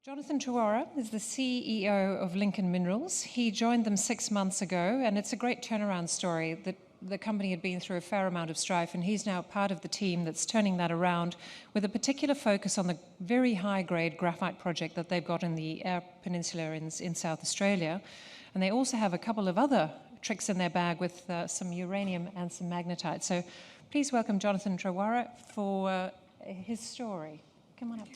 Jonathan Trewartha is the CEO of Lincoln Minerals. He joined them 6 months ago, and it's a great turnaround story. The company had been through a fair amount of strife, and he's now part of the team that's turning that around with a particular focus on the very high-grade graphite project that they've got in the Eyre Peninsula in South Australia. And they also have a couple of other tricks in their bag with some uranium and some magnetite. So please welcome Jonathan Trewartha for his story. Come on up.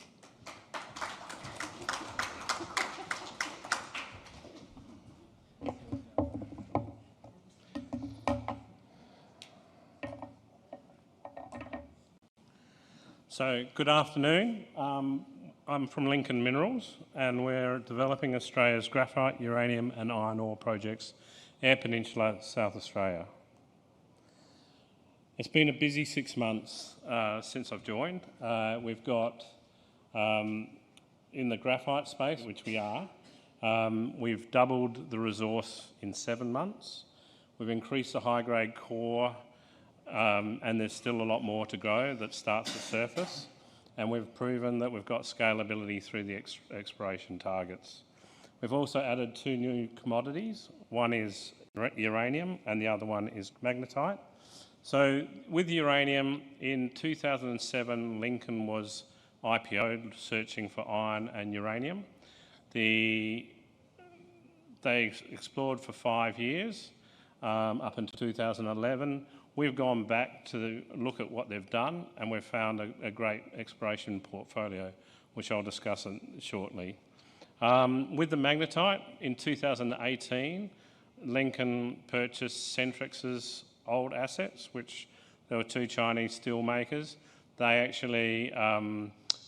So, good afternoon. I'm from Lincoln Minerals, and we're developing Australia's graphite, uranium and iron ore projects, Eyre Peninsula, South Australia. It's been a busy 6 months since I've joined. We've got, in the graphite space, which we are, we've doubled the resource in 7 months. We've increased the high-grade core, and there's still a lot more to go that starts to surface, and we've proven that we've got scalability through the exploration targets. We've also added 2 new commodities. One is uranium and the other one is magnetite. So with uranium, in 2007 Lincoln was IPO'd searching for iron and uranium. They explored for 5 years up until 2011. We've gone back to look at what they've done, and we've found a great exploration portfolio, which I'll discuss shortly. With the magnetite, in 2018, Lincoln purchased Centrex's old assets, which there were 2 Chinese steel makers. They actually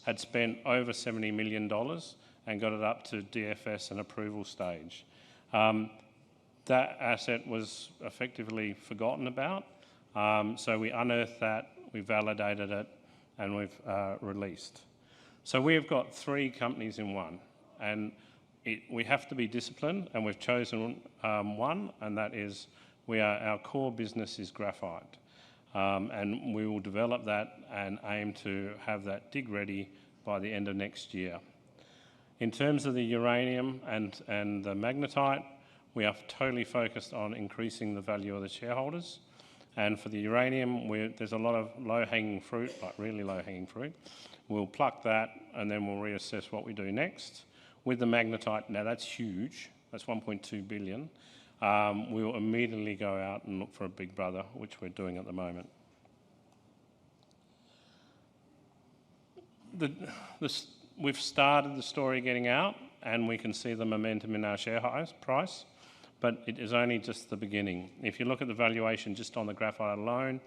had spent over $70 million and got it up to DFS and approval stage. That asset was effectively forgotten about. So we unearthed that, we validated it, and we've released. So we've got 3 companies in one, and we have to be disciplined, and we've chosen one, and that is our core business is graphite, and we will develop that and aim to have that dig ready by the end of next year. In terms of the uranium and the magnetite, we are totally focused on increasing the value of the shareholders. And for the uranium, there's a lot of low-hanging fruit, like really low-hanging fruit. We'll pluck that and then we'll reassess what we do next. With the magnetite, now that's huge, that's 1.2 billion. We'll immediately go out and look for a big brother, which we're doing at the moment. We've started the story getting out, and we can see the momentum in our share price. But it is only just the beginning. If you look at the valuation just on the graphite alone,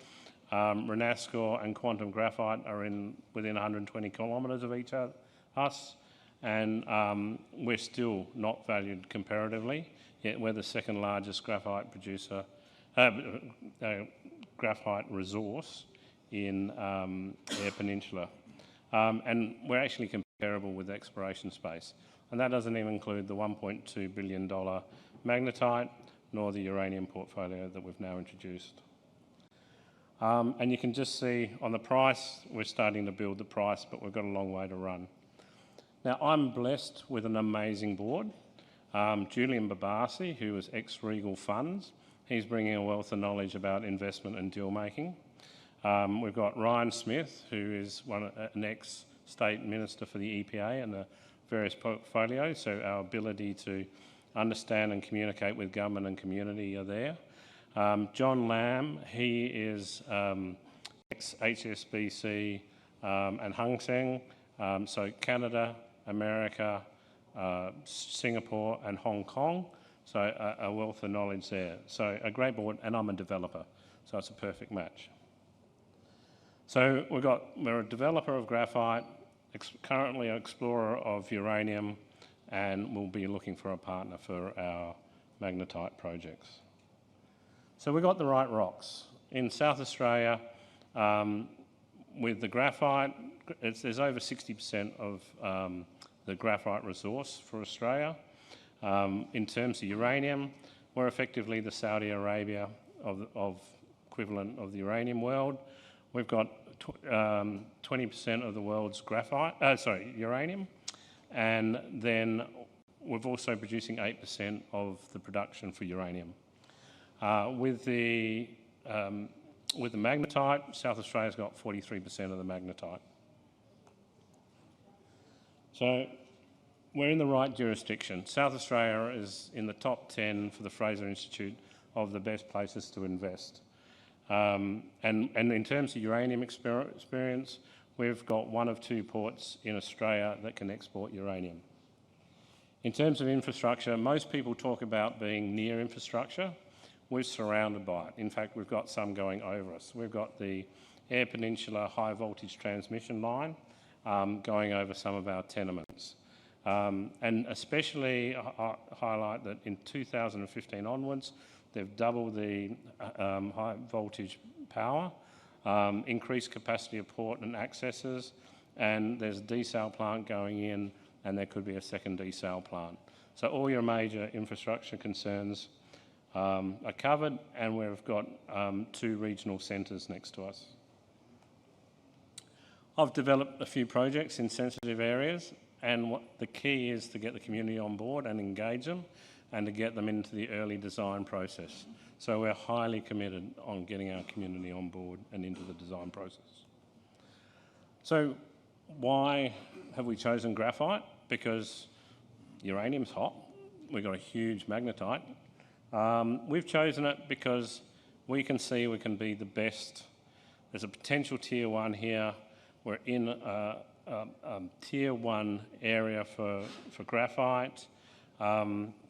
Renascor and Quantum Graphite are within 120 kilometres of each other, and we're still not valued comparatively, yet we're the second largest graphite producer, graphite resource in Eyre Peninsula. And we're actually comparable with the exploration space. And that doesn't even include the $1.2 billion magnetite, nor the uranium portfolio that we've now introduced. And you can just see on the price, we're starting to build the price, but we've got a long way to run. Now, I'm blessed with an amazing board. Julian Babasi, who is ex-Regal Funds, he's bringing a wealth of knowledge about investment and deal making. We've got Ryan Smith, who is an ex-state minister for the EPA and the various portfolios, so our ability to understand and communicate with government and community are there. John Lam, he is ex-HSBC and Hang Seng, so Canada, America, Singapore and Hong Kong, so a wealth of knowledge there. So a great board, and I'm a developer, so it's a perfect match. So we're a developer of graphite, currently an explorer of uranium, and we'll be looking for a partner for our magnetite projects. So we've got the right rocks. In South Australia, with the graphite, there's over 60% of the graphite resource for Australia. In terms of uranium, we're effectively the Saudi Arabia of equivalent of the uranium world. We've got 20% of the world's uranium. and then we're also producing 8% of the production for uranium. With the magnetite, South Australia's got 43% of the magnetite. So we're in the right jurisdiction. South Australia is in the top 10 for the Fraser Institute of the best places to invest. And in terms of uranium experience, we've got one of two ports in Australia that can export uranium. In terms of infrastructure, most people talk about being near infrastructure. We're surrounded by it. In fact, we've got some going over us. We've got the Eyre Peninsula high voltage transmission line going over some of our tenements. And especially highlight that in 2015 onwards, they've doubled the high voltage power, increased capacity of port and accesses, and there's a desal plant going in, and there could be a second desal plant. So all your major infrastructure concerns are covered, and we've got two regional centres next to us. I've developed a few projects in sensitive areas, and what the key is to get the community on board and engage them, and to get them into the early design process. So we're highly committed on getting our community on board and into the design process. So why have we chosen graphite? Because uranium's hot. We've got a huge magnetite. We've chosen it because we can see we can be the best. There's a potential tier one here. We're in a tier one area for graphite.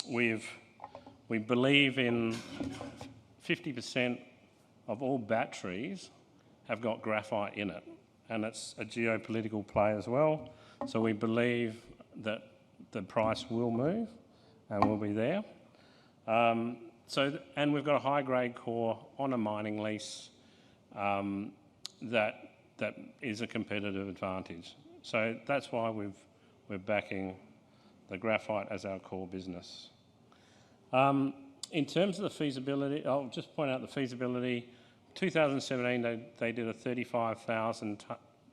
We believe in 50% of all batteries have got graphite in it, and it's a geopolitical play as well. So we believe that the price will move and will be there. And we've got a high-grade core on a mining lease that is a competitive advantage. So that's why we're backing the graphite as our core business. In terms of the feasibility, I'll just point out the feasibility. 2017, they did a 35,000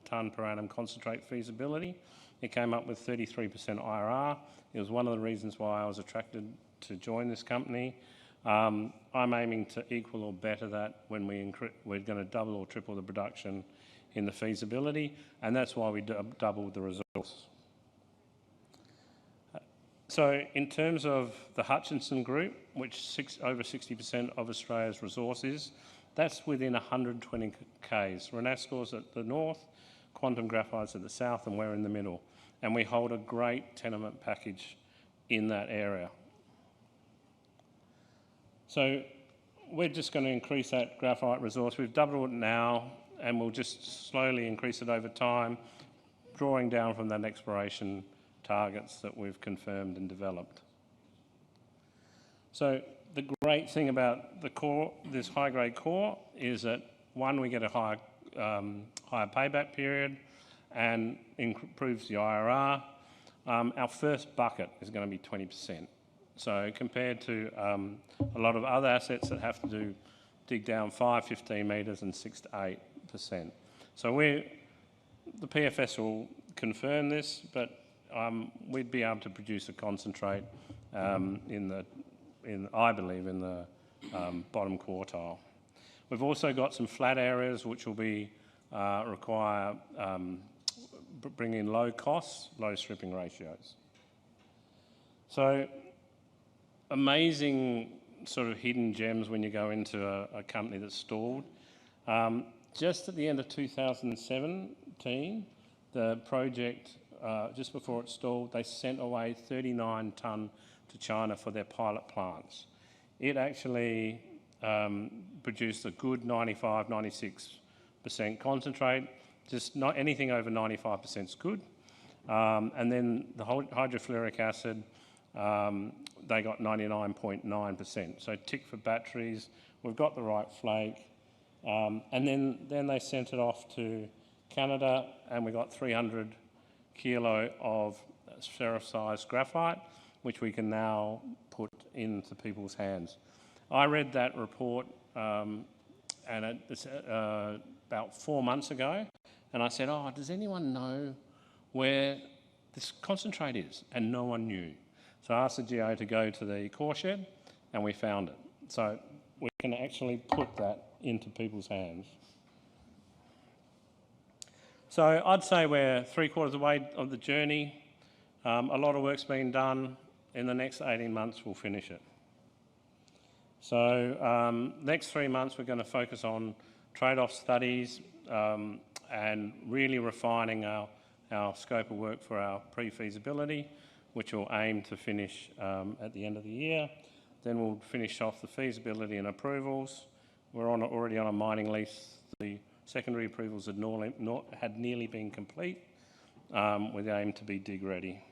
tonne per annum concentrate feasibility. It came up with 33% IRR. It was one of the reasons why I was attracted to join this company. I'm aiming to equal or better that when we're going to double or triple the production in the feasibility, and that's why we doubled the resource. So in terms of the Hutchinson Group, which over 60% of Australia's resource is, that's within 120 k's. Renascor's at the north, Quantum Graphite's at the south, and we're in the middle. And we hold a great tenement package in that area. So we're just going to increase that graphite resource. We've doubled it now, and we'll just slowly increase it over time, drawing down from that exploration targets that we've confirmed and developed. So the great thing about the core, this high-grade core, is that one, we get a higher payback period and improves the IRR. Our first bucket is going to be 20%. So compared to a lot of other assets that have to dig down 5-15 metres and 6-8%. So the PFS will confirm this, but we'd be able to produce a concentrate I believe, in the bottom quartile. We've also got some flat areas which will require bring in low costs, low stripping ratios. So amazing sort of hidden gems when you go into a company that's stalled. Just at the end of 2017, the project, just before it stalled, they sent away 39 tonne to China for their pilot plants. It actually produced a good 95-96% concentrate. Just not anything over 95% is good. And then the hydrofluoric acid, they got 99.9%. So tick for batteries. We've got the right flake. And then they sent it off to Canada, and we got 300 kilo of ferrous-sized graphite, which we can now put into people's hands. I read that report and it's about 4 months ago, and I said, does anyone know where this concentrate is, and no one knew. So I asked the GO to go to the core shed, and we found it. So we can actually put that into people's hands. So I'd say we're 3/4 of the way of the journey. A lot of work's been done. In the next 18 months, we'll finish it. So next 3 months, we're going to focus on trade-off studies and really refining our scope of work for our pre-feasibility, which will aim to finish at the end of the year. Then we'll finish off the feasibility and approvals. We're already on a mining lease. The secondary approvals had nearly been complete with the aim to be dig ready.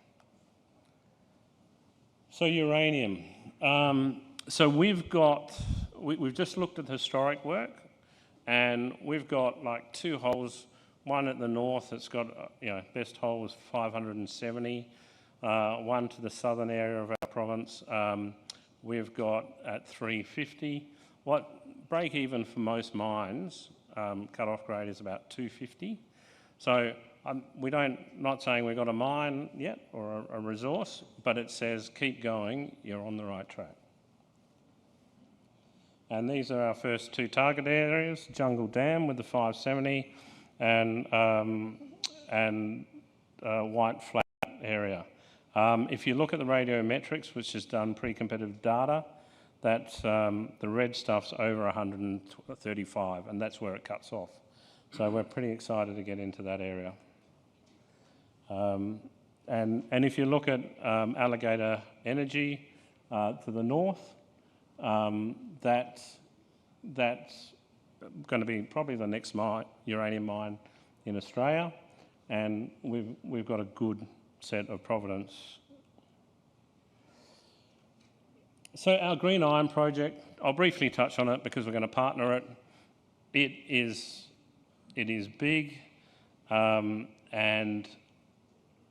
So uranium. So we've just looked at historic work, and we've got like 2 holes. One at the north that's got, best hole was 570. One to the southern area of our province, we've got at 350. What break even for most mines, cut-off grade is about 250. So not saying we've got a mine yet or a resource, but it says keep going, you're on the right track. And these are our first 2 target areas, Jungle Dam with the 570 and White Flat area. If you look at the radiometrics, which is done pre-competitive data, that's the red stuff's over 135, and that's where it cuts off. So we're pretty excited to get into that area. And if you look at Alligator Energy to the north, that's going to be probably the next uranium mine in Australia, and we've got a good set of provenance. So our green iron project, I'll briefly touch on it because we're going to partner it. It is big, and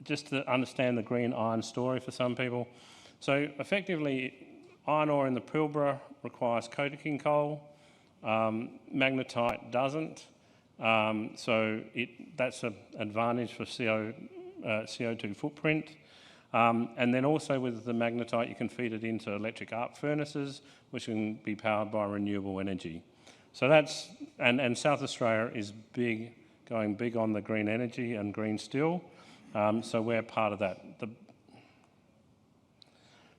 just to understand the green iron story for some people. So effectively, iron ore in the Pilbara requires coking coal. Magnetite doesn't. So that's an advantage for CO2 footprint. And then also with the magnetite, you can feed it into electric arc furnaces, which can be powered by renewable energy. So that's, and South Australia is going big on the green energy and green steel. So we're part of that.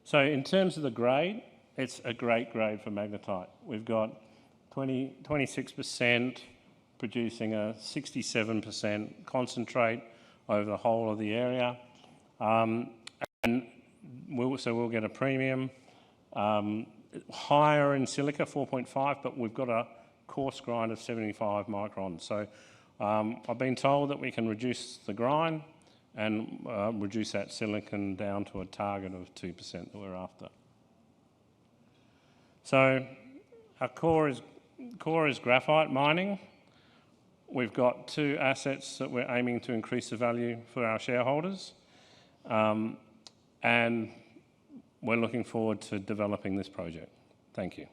So in terms of the grade, it's a great grade for magnetite. We've got 26% producing a 67% concentrate over the whole of the area. And we'll get a premium. Higher in silica, 4.5, but we've got a coarse grind of 75 microns. So I've been told that we can reduce the grind and reduce that silicon down to a target of 2% that we're after. So our core is graphite mining. We've got 2 assets that we're aiming to increase the value for our shareholders. And we're looking forward to developing this project. Thank you.